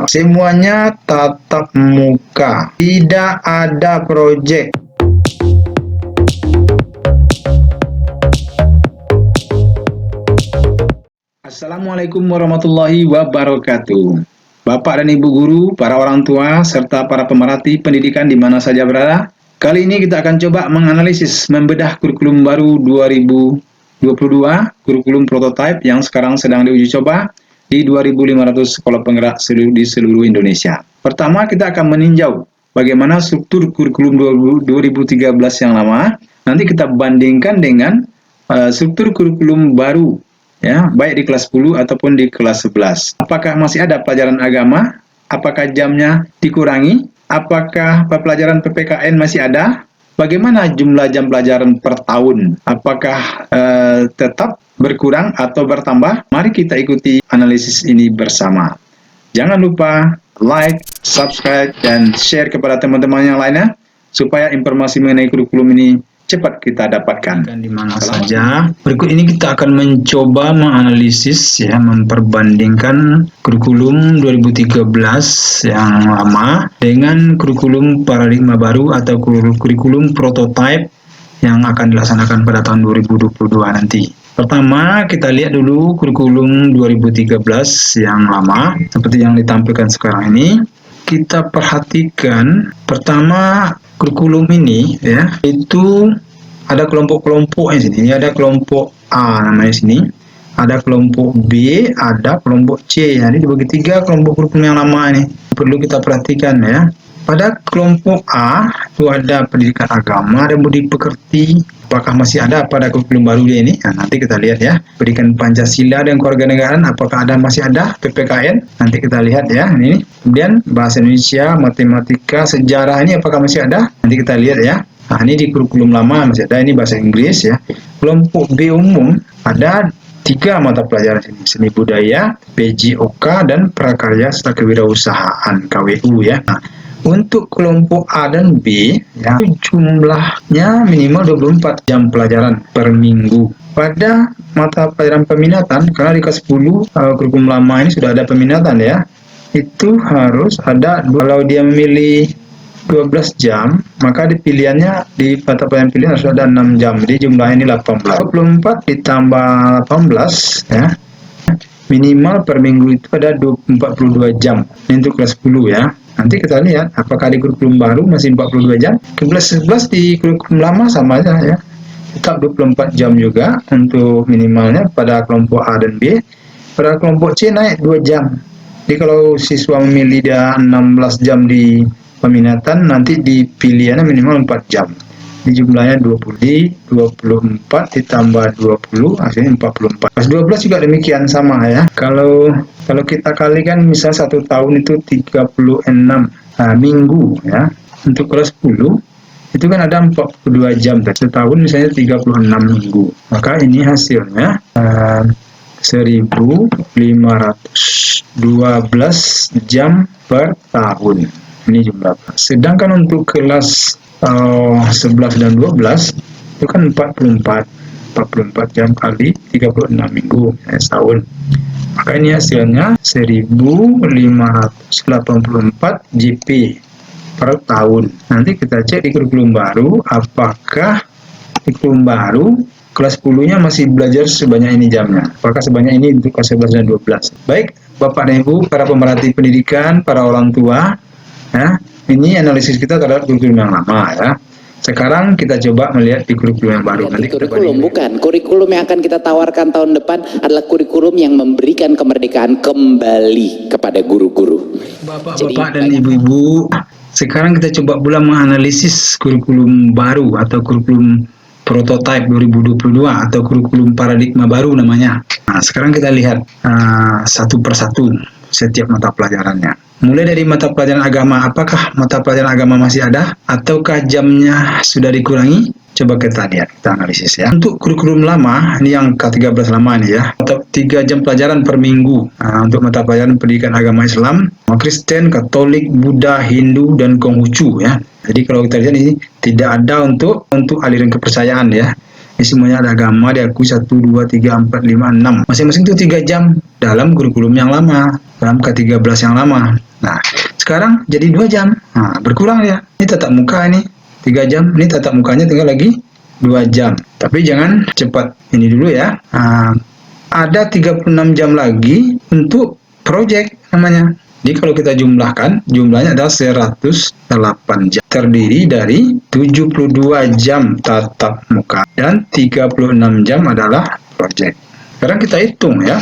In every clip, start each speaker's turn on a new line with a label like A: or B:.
A: nasional. Semuanya tatap muka, tidak ada proyek. Assalamualaikum warahmatullahi wabarakatuh. Bapak dan Ibu guru, para orang tua, serta para pemerhati pendidikan di mana saja berada. Kali ini kita akan coba menganalisis, membedah kurikulum baru 2022, kurikulum prototipe yang sekarang sedang diuji coba di 2.500 sekolah penggerak di seluruh Indonesia. Pertama, kita akan meninjau bagaimana struktur kurikulum 2013 yang lama. Nanti kita bandingkan dengan struktur kurikulum baru, ya, baik di kelas 10 ataupun di kelas 11. Apakah masih ada pelajaran agama? Apakah jamnya dikurangi? Apakah pelajaran PPKN masih ada? Bagaimana jumlah jam pelajaran per tahun? Apakah tetap berkurang atau bertambah? Mari kita ikuti analisis ini bersama. Jangan lupa like, subscribe, dan share kepada teman-teman yang lainnya supaya informasi mengenai kurikulum ini cepat kita dapatkan di mana saja. Berikut ini kita akan mencoba menganalisis, ya, memperbandingkan kurikulum 2013 yang lama dengan kurikulum paradigma baru atau kurikulum prototipe yang akan dilaksanakan pada tahun 2022 nanti. Pertama, kita lihat dulu kurikulum 2013 yang lama seperti yang ditampilkan sekarang ini. Kita perhatikan pertama kurikulum ini, ya, itu ada kelompok-kelompok di sini. Ini ada kelompok A namanya sini, ada kelompok B, ada kelompok C. Jadi dibagi tiga kelompok kurikulum yang lama ini. Perlu kita perhatikan, ya. Pada kelompok A itu ada pendidikan agama dan budi pekerti. Apakah masih ada pada kurikulum baru ini? Nah, nanti kita lihat, ya. Pendidikan Pancasila dan kewarganegaraan, apakah masih ada PPKN? Nanti kita lihat, ya. Ini. Kemudian bahasa Indonesia, matematika, sejarah ini apakah masih ada? Nanti kita lihat, ya. Nah, ini di kurikulum lama masih ada. Ini bahasa Inggris, ya. Kelompok B umum ada 3 mata pelajaran sini: seni budaya, PJOK, dan prakarya serta kewirausahaan KWU, ya. Nah, untuk kelompok A dan B, ya, jumlahnya minimal 24 jam pelajaran per minggu. Pada mata pelajaran peminatan, karena di kelas 10 kurikulum lama ini sudah ada peminatan, ya, itu harus ada, kalau dia memilih 12 jam, maka di pilihannya, di mata pelajaran pilihan harus ada 6 jam. Jadi jumlahnya ini 18. 24 ditambah 18, ya, minimal per minggu itu ada 42 jam. Ini untuk kelas 10, ya. Nanti kita lihat apakah di kurikulum baru masih 42 jam. Kelas 11 di kurikulum lama sama aja, ya. Tetap 24 jam juga untuk minimalnya pada kelompok A dan B. Pada kelompok C naik 2 jam. Jadi kalau siswa memilih dia 16 jam di peminatan, nanti di pilihannya minimal 4 jam. Di jumlahnya 20, 24 ditambah 20 hasilnya 44. Kelas 12 juga demikian sama, ya. Kalau kita kalikan misal 1 tahun itu 36 minggu, ya. Untuk kelas 10 itu kan ada 42 jam, setahun misalnya 36 minggu. Maka ini hasilnya 1512 jam per tahun. Ini jumlah. Sedangkan untuk kelas 11 dan 12 itu kan 44 jam kali 36 minggu, ya, setahun. Maka ini hasilnya 1584 JP per tahun. Nanti kita cek di kurikulum baru, apakah di kurikulum baru kelas 10-nya masih belajar sebanyak ini jamnya. Apakah sebanyak ini untuk kelas 11 dan 12. Baik, Bapak dan Ibu, para pemerhati pendidikan, para orang tua, ya, ini analisis kita terhadap kurikulum yang lama, ya. Sekarang kita coba melihat di kurikulum yang baru. Nanti
B: kurikulum bukan. Kurikulum yang akan kita tawarkan tahun depan adalah kurikulum yang memberikan kemerdekaan kembali kepada guru-guru.
A: Bapak-bapak dan ibu-ibu, sekarang kita coba pula menganalisis kurikulum baru atau kurikulum prototipe 2022 atau kurikulum paradigma baru namanya. Nah, sekarang kita lihat satu persatu setiap mata pelajarannya. Mulai dari mata pelajaran agama, apakah mata pelajaran agama masih ada ataukah jamnya sudah dikurangi? Coba kita lihat, kita analisis, ya. Untuk kurikulum lama, ini yang ke-13 lama ini, ya. Atau 3 jam pelajaran per minggu. Nah, untuk mata pelajaran pendidikan agama Islam, Kristen, Katolik, Buddha, Hindu, dan Konghucu, ya. Jadi kalau kita lihat ini tidak ada untuk aliran kepercayaan, ya. Ini semuanya ada agama diakui 1, 2, 3, 4, 5, 6. Masing-masing itu 3 jam dalam kurikulum yang lama, dalam ke-13 yang lama. Nah, sekarang jadi 2 jam. Nah, berkurang ya. Ini tatap muka ini 3 jam, ini tatap mukanya tinggal lagi 2 jam. Tapi jangan cepat ini dulu ya. Nah, ada 36 jam lagi untuk project namanya. Jadi kalau kita jumlahkan, jumlahnya adalah 108 jam. Terdiri dari 72 jam tatap muka dan 36 jam adalah project. Sekarang kita hitung ya.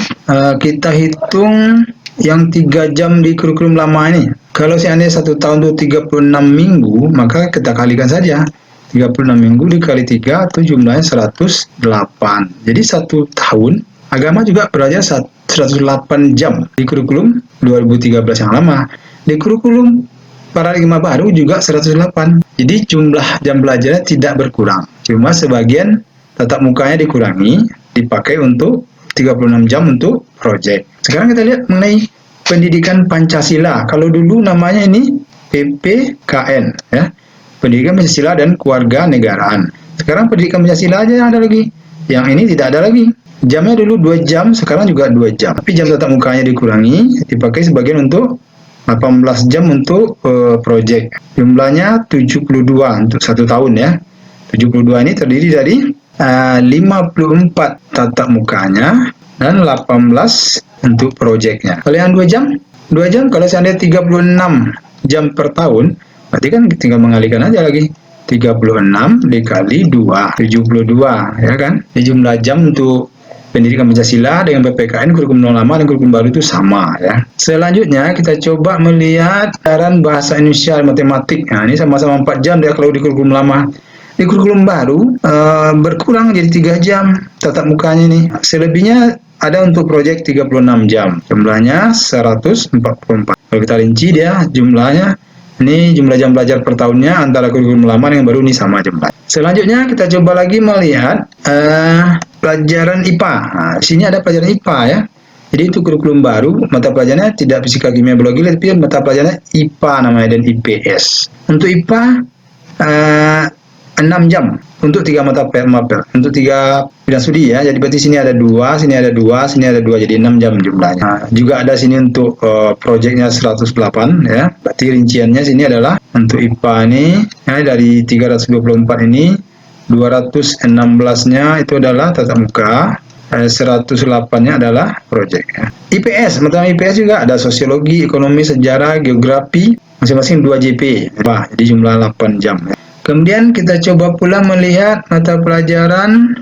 A: Kita hitung yang 3 jam di kurikulum lama ini. Kalau seandainya 1 tahun itu 36 minggu, maka kita kalikan saja. 36 minggu dikali 3 itu jumlahnya 108. Jadi 1 tahun agama juga belajar 108 jam di kurikulum 2013 yang lama. Di kurikulum paradigma baru juga 108. Jadi jumlah jam belajarnya tidak berkurang. Cuma sebagian tatap mukanya dikurangi, dipakai untuk 36 jam untuk proyek. Sekarang kita lihat mengenai pendidikan Pancasila. Kalau dulu namanya ini PPKN ya. Pendidikan Pancasila dan Kewarganegaraan. Sekarang pendidikan Pancasila aja ada lagi. Yang ini tidak ada lagi. Jamnya dulu 2 jam, sekarang juga 2 jam. Tapi jam tatap mukanya dikurangi, dipakai sebagian untuk 18 jam untuk proyek. Jumlahnya 72 untuk 1 tahun ya. 72 ini terdiri dari 54 tatap mukanya dan 18 untuk proyeknya. Kalau yang 2 jam? 2 jam kalau seandainya 36 jam per tahun, berarti kan tinggal mengalihkan aja lagi. 36 dikali 2, 72 ya kan. Di jumlah jam untuk pendidikan Pancasila dengan PPKN kurikulum lama dan kurikulum baru itu sama ya. Selanjutnya kita coba melihat pelajaran bahasa Indonesia dan matematik. Nah, ini sama-sama 4 jam dia kalau di kurikulum lama. Di kurikulum baru berkurang jadi 3 jam tatap mukanya ini. Selebihnya ada untuk proyek 36 jam. Jumlahnya 144. Kalau kita rinci dia jumlahnya ini jumlah jam belajar per tahunnya antara kurikulum lama dengan baru ini sama jumlah. Selanjutnya kita coba lagi melihat pelajaran IPA. Nah, di sini ada pelajaran IPA ya. Jadi itu kurikulum baru, mata pelajarannya tidak fisika, kimia, biologi, tapi mata pelajarannya IPA namanya dan IPS. Untuk IPA 6 jam untuk 3 mata mapel, untuk 3 bidang studi ya. Jadi berarti sini ada 2, sini ada 2, sini ada 2, jadi 6 jam jumlahnya. Nah, juga ada sini untuk proyeknya 108 ya. Berarti rinciannya sini adalah untuk IPA ini ya, dari 324 ini 216-nya itu adalah tatap muka, 108-nya adalah proyek ya. IPS, mata IPS juga ada sosiologi, ekonomi, sejarah, geografi, masing-masing 2 JP. Wah, jadi jumlah 8 jam ya. Kemudian kita coba pula melihat mata pelajaran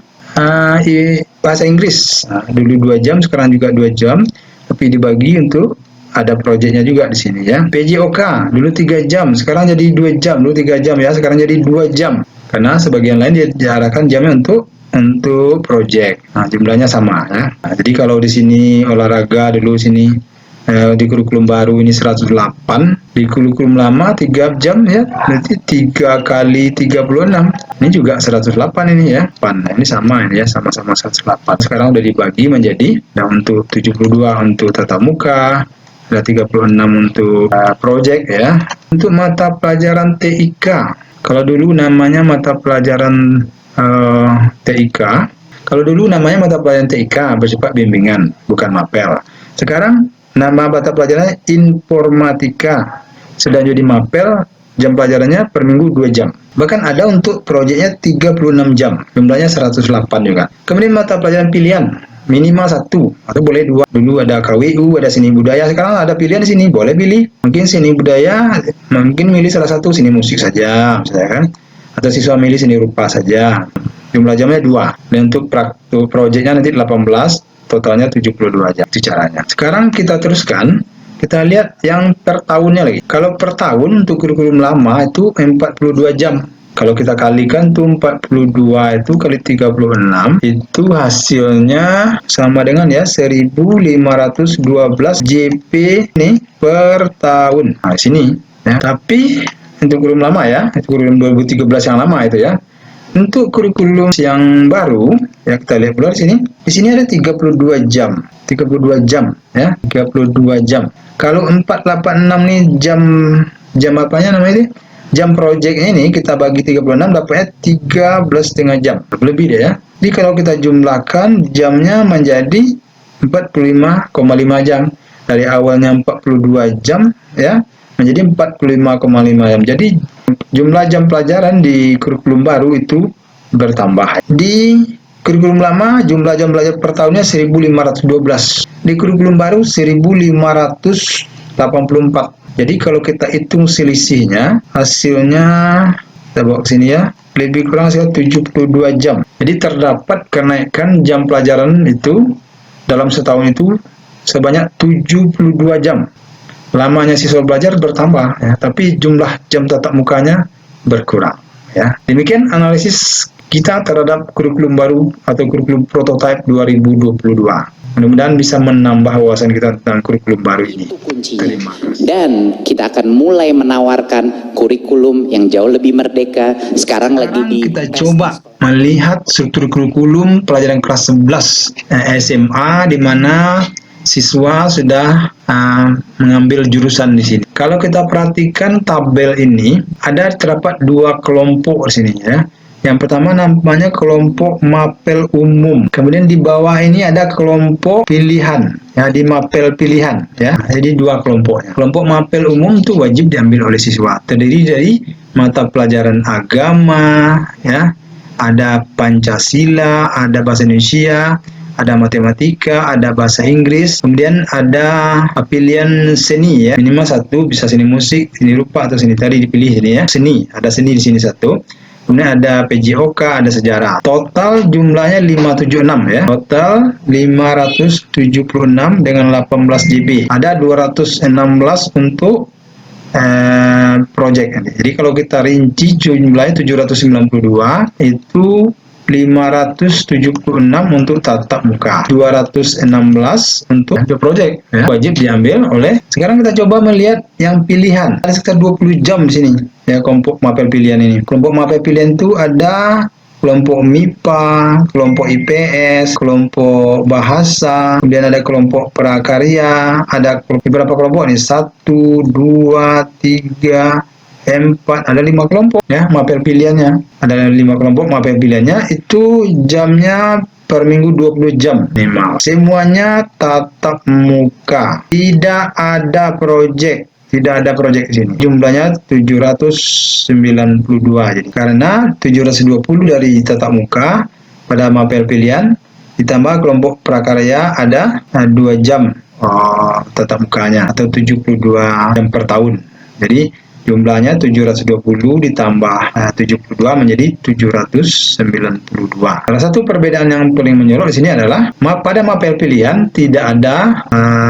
A: bahasa Inggris. Nah, dulu 2 jam, sekarang juga 2 jam, tapi dibagi untuk ada proyeknya juga di sini ya. PJOK dulu 3 jam, sekarang jadi 2 jam. Dulu 3 jam ya, sekarang jadi 2 jam. Karena sebagian lain diarahkan jamnya untuk proyek. Nah, jumlahnya sama ya. Nah, jadi kalau di sini olahraga dulu sini di kurikulum baru ini 108, di kurikulum lama 3 jam ya, berarti 3 kali 36 ini juga 108 ini ya. Nah, ini sama ini ya, sama-sama 108. Sekarang udah dibagi menjadi untuk 72 untuk tatap muka, ada 36 untuk proyek ya. Untuk mata pelajaran TIK, kalau dulu namanya mata pelajaran TIK, kalau dulu namanya mata pelajaran TIK bersifat bimbingan, bukan mapel. Sekarang nama mata pelajarannya informatika, sedang jadi mapel, jam pelajarannya per minggu 2 jam. Bahkan ada untuk proyeknya 36 jam, jumlahnya 108 juga. Kemudian mata pelajaran pilihan, minimal 1 atau boleh 2. Dulu ada KWU, ada seni budaya, sekarang ada pilihan di sini, boleh pilih. Mungkin seni budaya, mungkin milih salah satu, seni musik saja, misalnya kan. Atau siswa milih seni rupa saja. Jumlah jamnya 2. Dan untuk proyeknya nanti 18, totalnya 72 jam. Itu caranya. Sekarang kita teruskan, kita lihat yang per tahunnya lagi. Kalau per tahun untuk kurikulum lama itu 42 jam. Kalau kita kalikan tuh 42 itu kali 36, itu hasilnya sama dengan ya 1512 JP nih per tahun. Nah, sini ya. Tapi untuk kurikulum lama ya, itu kurikulum 2013 yang lama itu ya. Untuk kurikulum yang baru, ya kita lihat pula di sini. Di sini ada 32 jam. 32 jam ya, 32 jam. Kalau 486 nih jam apanya namanya itu? Jam proyeknya ini kita bagi 36 dapatnya 13,5 jam. Lebih deh ya. Jadi kalau kita jumlahkan jamnya menjadi 45,5 jam. Dari awalnya 42 jam ya menjadi 45,5 jam. Jadi jumlah jam pelajaran di kurikulum baru itu bertambah. Di kurikulum lama jumlah jam belajar per tahunnya 1512. Di kurikulum baru 1584. Jadi kalau kita hitung selisihnya, hasilnya kita bawa ke sini ya, lebih kurang sekitar 72 jam. Jadi terdapat kenaikan jam pelajaran itu dalam setahun itu sebanyak 72 jam. Lamanya siswa belajar bertambah, ya, tapi jumlah jam tatap mukanya berkurang. Ya. Demikian analisis kita terhadap kurikulum baru atau kurikulum prototype 2022. Mudah-mudahan bisa menambah wawasan kita tentang kurikulum baru ini.
B: Itu kuncinya.
A: Terima kasih.
B: Dan kita akan mulai menawarkan kurikulum yang jauh lebih merdeka. Sekarang lagi di
A: Kita coba melihat struktur kurikulum pelajaran kelas 11 SMA di mana siswa sudah mengambil jurusan di sini. Kalau kita perhatikan tabel ini, ada terdapat dua kelompok di sini ya. Yang pertama namanya kelompok mapel umum. Kemudian di bawah ini ada kelompok pilihan. Ya, di mapel pilihan ya. Jadi dua kelompoknya. Kelompok mapel umum itu wajib diambil oleh siswa. Terdiri dari mata pelajaran agama, ya. Ada Pancasila, ada bahasa Indonesia, ada matematika, ada bahasa Inggris, kemudian ada pilihan seni ya. Minimal satu, bisa seni musik, seni rupa atau seni tari dipilih ini ya. Seni, ada seni di sini satu. Kemudian ada PJOK, ada sejarah. Total jumlahnya 576 ya. Total 576 dengan 18 GB. Ada 216 untuk project. Jadi kalau kita rinci jumlahnya 792, itu 576 untuk tatap muka, 216 untuk project ya, wajib diambil oleh. Sekarang kita coba melihat yang pilihan. Ada sekitar 20 jam di sini ya kelompok mapel pilihan ini. Kelompok mapel pilihan itu ada kelompok MIPA, kelompok IPS, kelompok bahasa, kemudian ada kelompok prakarya, ada beberapa kelompok nih, 1, 2, 3, 4, ada 5 kelompok ya mapel pilihannya. Ada 5 kelompok mapel pilihannya, itu jamnya per minggu 20 jam minimal. Semuanya tatap muka. Tidak ada project. Tidak ada project di sini. Jumlahnya 792. Jadi karena 720 dari tatap muka pada mapel pilihan ditambah kelompok prakarya ada 2 jam tatap mukanya atau 72 jam per tahun. Jadi jumlahnya 720 ditambah 72 menjadi 792. Salah satu perbedaan yang paling menyorot di sini adalah pada mapel pilihan tidak ada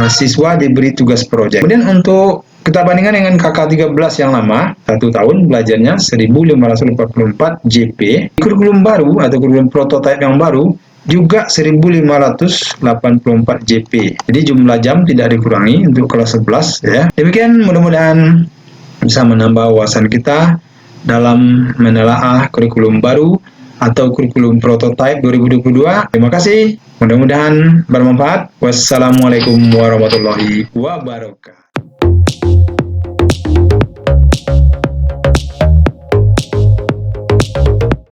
A: siswa diberi tugas proyek. Kemudian untuk kita bandingkan dengan KK13 yang lama, 1 tahun belajarnya 1544 JP. Kurikulum baru atau kurikulum prototipe yang baru juga 1584 JP. Jadi jumlah jam tidak dikurangi untuk kelas 11 ya. Demikian mudah-mudahan bisa menambah wawasan kita dalam menelaah kurikulum baru atau kurikulum prototipe 2022. Terima kasih. Mudah-mudahan bermanfaat. Wassalamualaikum warahmatullahi wabarakatuh.